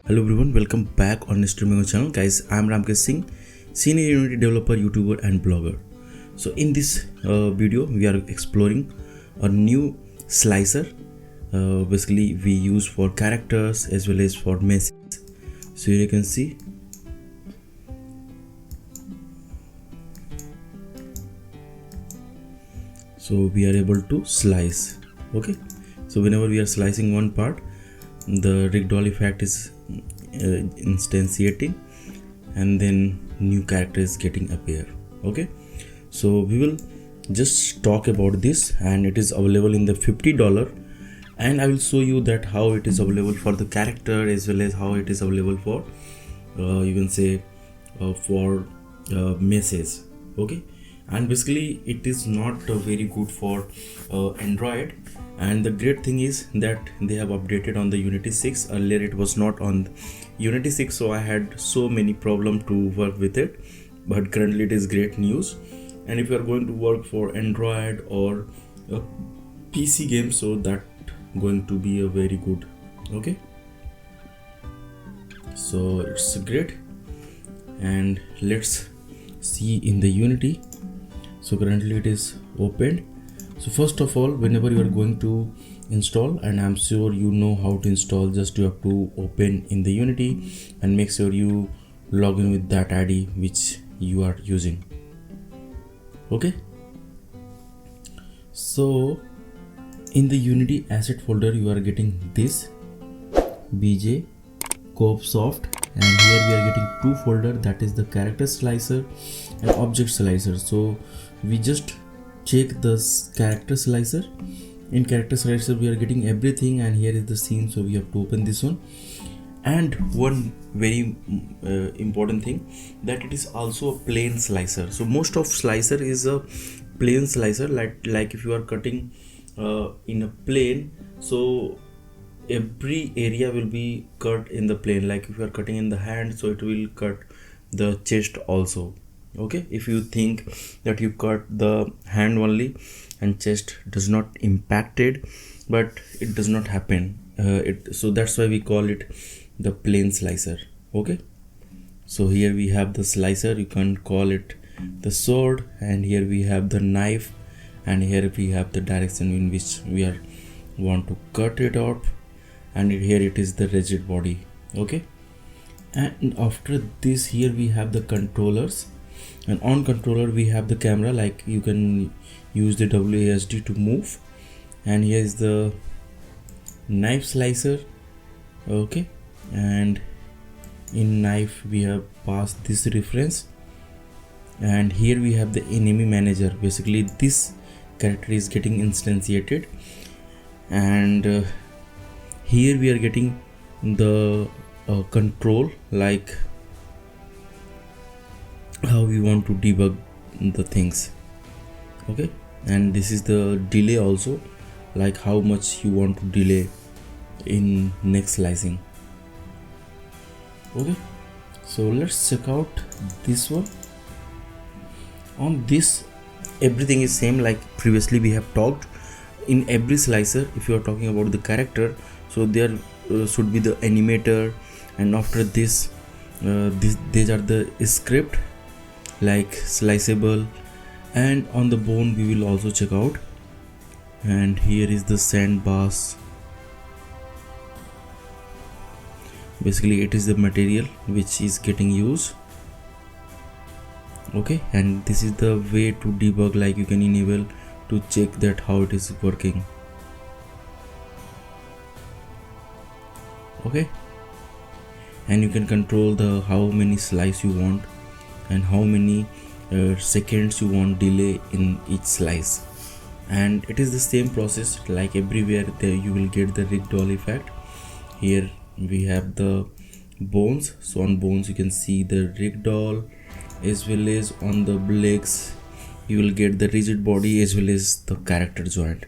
Hello everyone, welcome back on streaming channel. Guys, I'm Ramkesh Singh, senior Unity developer, YouTuber and blogger. So in this video we are exploring a new slicer. Basically we use for characters as well as for messages. So here you can see so we are able to slice. Okay, so whenever we are slicing one part, the ragdoll effect is instantiating and then new character is getting appear. Okay, so we will just talk about this, and it is available in the $50, and I will show you that how it is available for the character as well as how it is available for you can say for message. Okay, and basically it is not very good for Android, and the great thing is that they have updated on the Unity 6. Earlier it was not on Unity 6, so I had so many problem to work with it, but currently it is great news. And if you are going to work for Android or PC game, so that going to be a very good. Okay, so it's great, and let's see in the Unity. So currently it is opened. So first of all, whenever you are going to install, and I'm sure you know how to install, just you have to open in the Unity and make sure you log in with that ID which you are using. Okay, so in the Unity asset folder you are getting this BJ Co-op Soft, and here we are getting two folder, that is the character slicer and object slicer. So we just check the character slicer. In character slicer we are getting everything, and here is the scene, so we have to open this one. And one very important thing, that it is also a plain slicer. So most of slicer is a plain slicer, like if you are cutting in a plane, so every area will be cut in the plane. Like if you are cutting in the hand, so it will cut the chest also. Okay, if you think that you cut the hand only and chest does not impact it, but it does not happen. So that's why we call it the plane slicer. Okay, so here we have the slicer, you can call it the sword, and here we have the knife, and here we have the direction in which we are want to cut it out, and here it is the rigid body. Okay, and after this here we have the controllers, and on controller we have the camera, like you can use the WASD to move, and here is the knife slicer. Okay, and in knife we have passed this reference, and here we have the enemy manager. Basically this character is getting instantiated, and here we are getting the control, like how we want to debug the things. Okay, and this is the delay also, like how much you want to delay in next slicing. Okay, so let's check out this one. On this everything is same like previously we have talked. In every slicer, if you are talking about the character, so there should be the animator, and after this these are the script like sliceable, and on the bone we will also check out, and here is the sandbars. Basically it is the material which is getting used. Okay, and this is the way to debug, like you can enable to check that how it is working. Okay, and you can control the how many slice you want and how many seconds you want delay in each slice, and it is the same process like everywhere. There you will get the ragdoll effect. Here we have the bones, so on bones you can see the ragdoll, as well as on the legs you will get the rigid body as well as the character joint.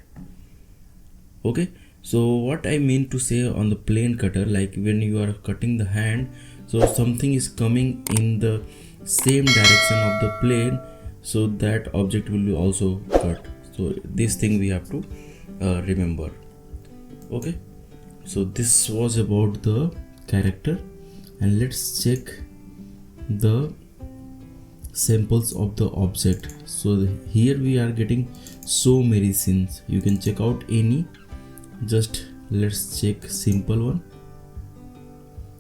Okay, so what I mean to say on the plane cutter, like when you are cutting the hand, so something is coming in the same direction of the plane, so that object will be also cut. So this thing we have to remember. Okay, So this was about the character, and let's check the samples of the object. So here we are getting so many scenes. You can check out any, just let's check simple one,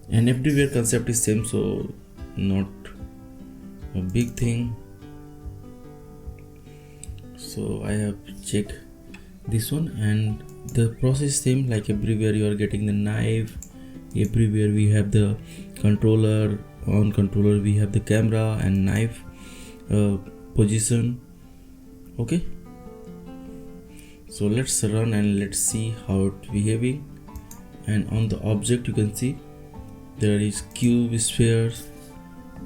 and everywhere concept is same, so not a big thing. So I have checked this one, and the process same, like everywhere you are getting the knife, everywhere we have the controller, on controller we have the camera and knife position. Okay, so let's run and let's see how it's behaving. And on the object you can see there is cube, spheres.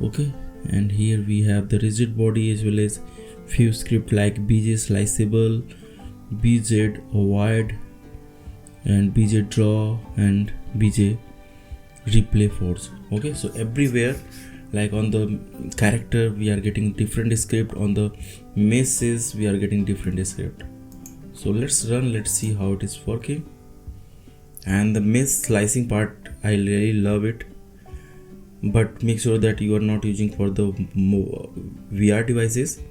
Okay, and here we have the rigid body as well as few script like bj sliceable, bj wide, and bj draw, and bj replay force. Okay, so everywhere, like on the character we are getting different script, on the meshes we are getting different script. So let's run, let's see how it is working. And the mesh slicing part, I really love it, but make sure that you are not using for the VR devices.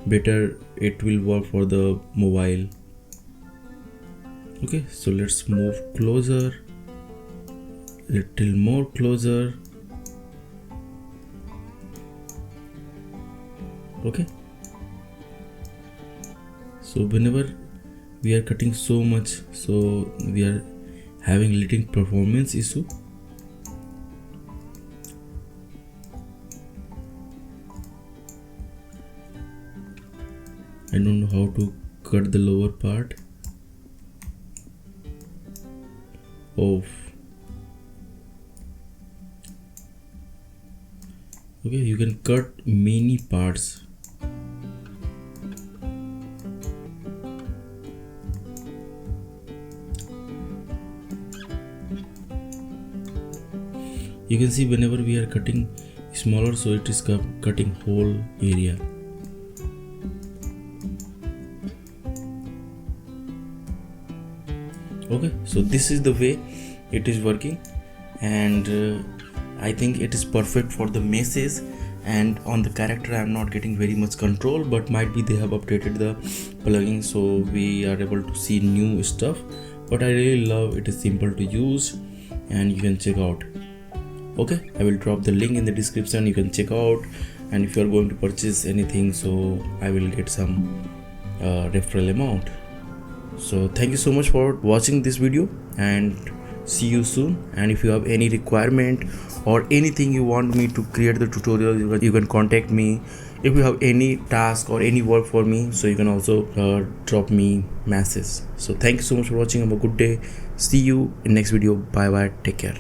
Better it will work for the mobile. Okay, so let's move closer, little more closer. Okay, so whenever we are cutting so much, so we are having little performance issue. I don't know how to cut the lower part. Oh, okay, you can cut many parts. You can see whenever we are cutting smaller, so it is cutting whole area. Okay, so this is the way it is working, and I think it is perfect for the meshes. And on the character I am not getting very much control, but might be they have updated the plugin so we are able to see new stuff. But I really love it, is simple to use and you can check out. Okay, I will drop the link in the description, you can check out. And if you are going to purchase anything, so I will get some referral amount. So thank you so much for watching this video, and see you soon. And if you have any requirement or anything you want me to create the tutorial, you can contact me. If you have any task or any work for me, so you can also drop me message. So thank you so much for watching. Have a good day. See you in next video. Bye bye, take care.